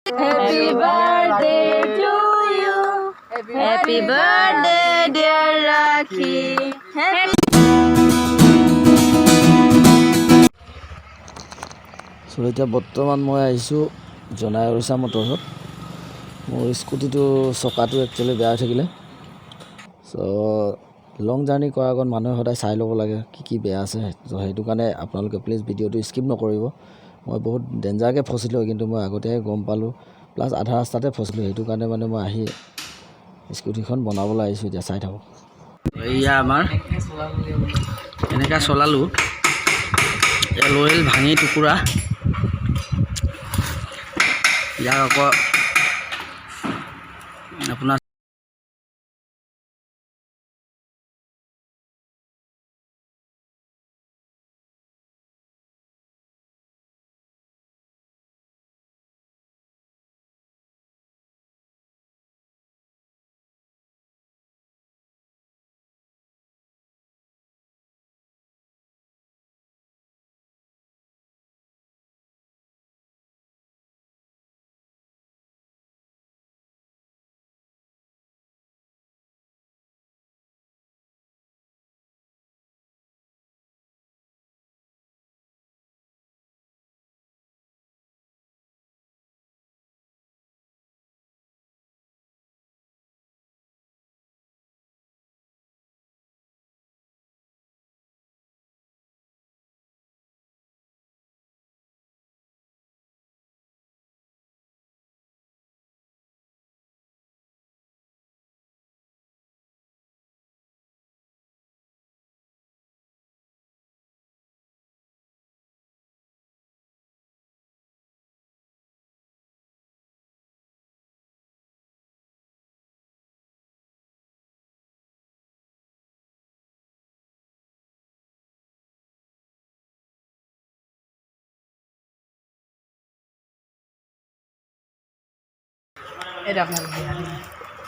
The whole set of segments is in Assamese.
Happy birthday to you. Happy birthday, dear Rakhi. So এতিয়া বৰ্তমান মই আহিছোঁ জনাই অৰিছা মটৰত। মোৰ স্কুটিটো চকাটো একচুৱেলি বেয়া হৈ থাকিলে। চ' লং জাৰ্ণি কৰাৰ আগত মানুহে সদায় চাই ল'ব লাগে কি বেয়া আছে। চ' সেইটো কাৰণে আপোনালোকে প্লিজ ভিডিঅ'টো স্কিপ নকৰিব। মই বহুত ডেঞ্জাৰকৈ ফচিলোঁ, কিন্তু মই আগতীয়াকৈ গম পালোঁ, প্লাছ আধা ৰাস্তাতে ফচিলোঁ। সেইটো কাৰণে মানে মই আহি স্কুটিখন বনাবলৈ আহিছোঁ। এতিয়া চাই থাকক। এয়া আমাৰ এনেকৈ চলালোঁ, এল'ইল ভাঙি টুকুৰা। ইয়াৰ আকৌ আপোনাৰ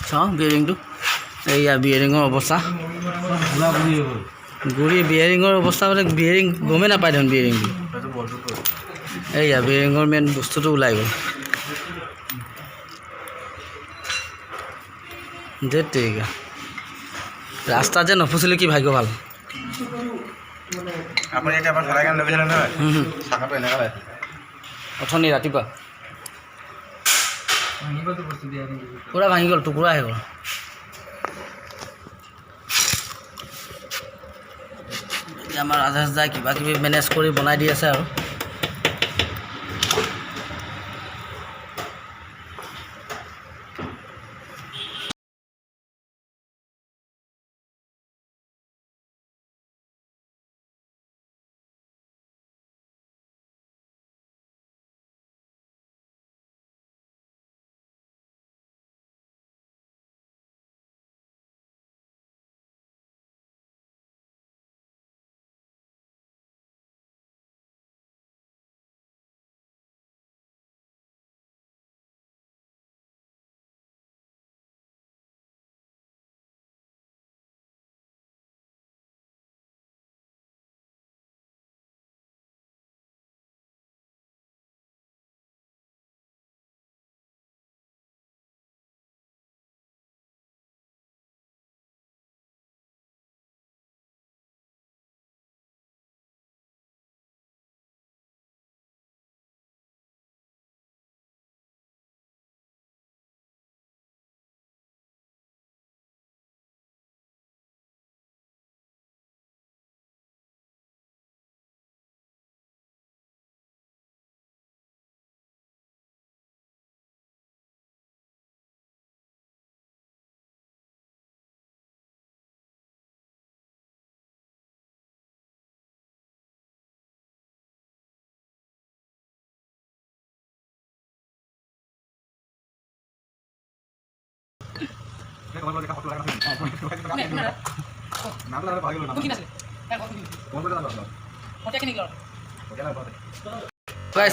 চাওঁ বিয়েৰিংটো। এইয়া বিয়েৰিঙৰ অৱস্থা, গুৰি বিয়েৰিঙৰ অৱস্থা মানে বিয়েৰিং গমেই নাপায় দেখোন বিয়েৰিংটো। এইয়া বিয়েৰিঙৰ মেইন বস্তুটো ওলাই গ'ল। ধেত তেৰিকা, ৰাস্তাত যে নফচিলে কি ভাগ্য ভাল। অথনি ৰাতিপুৱা পূৰা ভাঙি গ'ল, টুকুৰা আহি গ'ল। এতিয়া আমাৰ ৰাজেশ দাই কিবা কিবি মেনেজ কৰি বনাই দি আছে আৰু।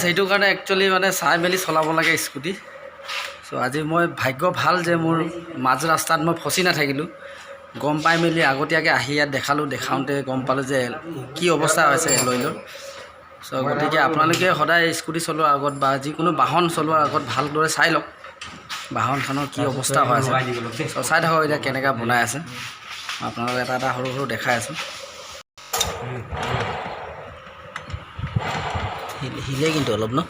সেইটো কাৰণে একচুৱেলি মানে চাই মেলি চলাব লাগে স্কুটি। চ' আজি মই ভাগ্য ভাল যে মোৰ মাজ ৰাস্তাত মই ফচি নাথাকিলোঁ। গম পাই মেলি আগতীয়াকৈ আহি ইয়াত দেখালোঁ। দেখাওঁতে গম পালোঁ যে কি অৱস্থা হৈছে এল'ইলৰ। চ' গতিকে আপোনালোকে সদায় স্কুটি চলোৱাৰ আগত বা যিকোনো বাহন চলোৱাৰ আগত ভালদৰে চাই লওক বাহনখনৰ কি অৱস্থা হৈ আছে। চ' চাই থাকক এতিয়া কেনেকৈ বনাই আছে, আপোনালোকক এটা এটা সৰু সৰু দেখাই আছোঁ। হিলে কিন্তু অলপ ন।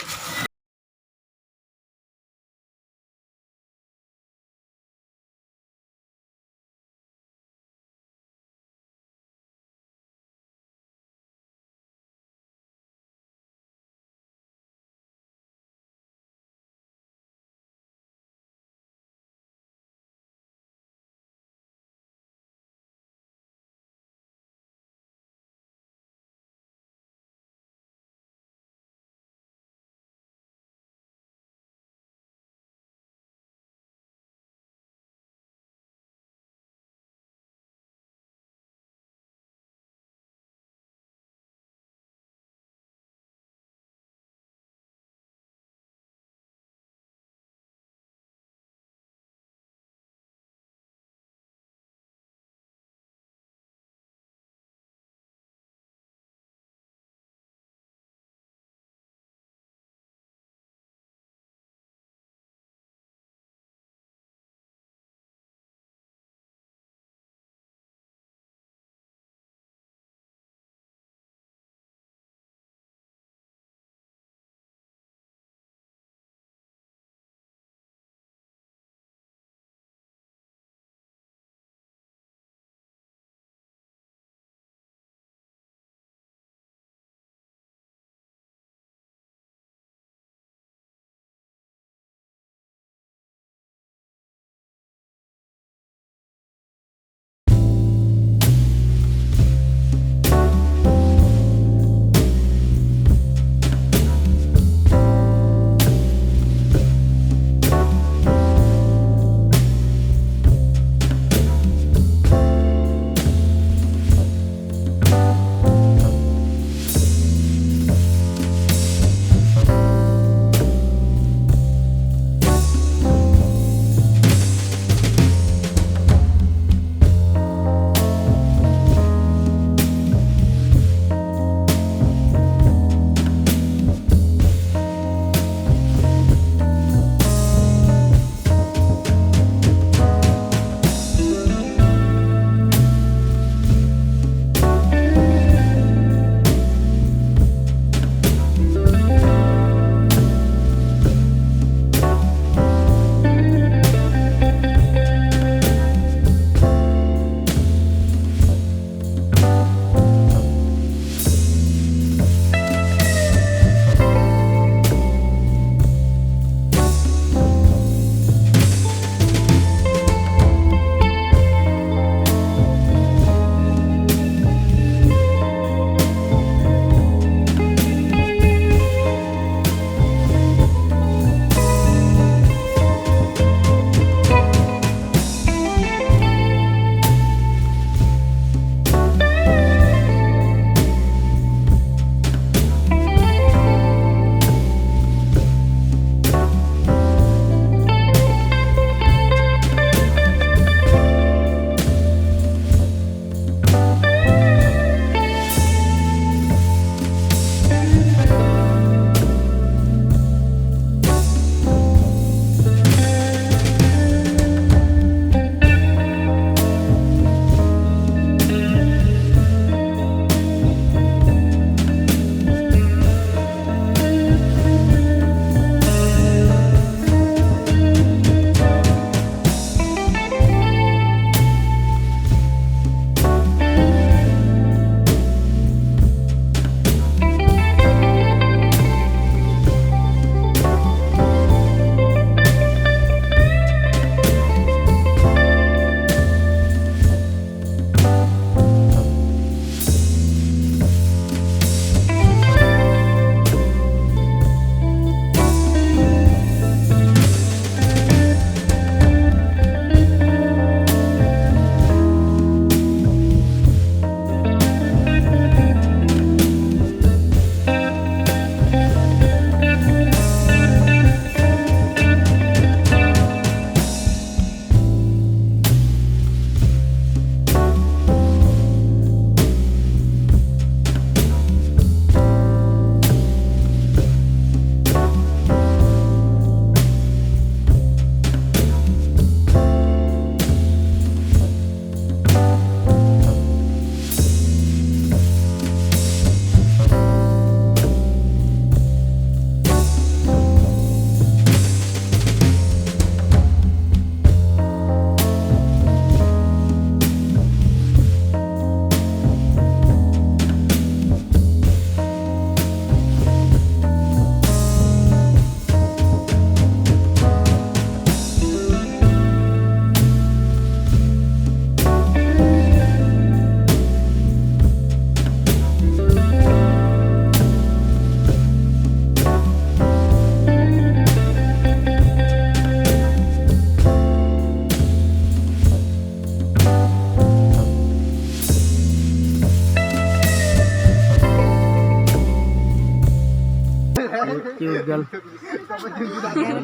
গ'ল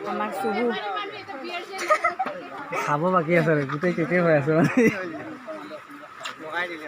আমাক চুবু খাব বাকী আছে গোটেই কেকে হৈ আছে লগাই দিলে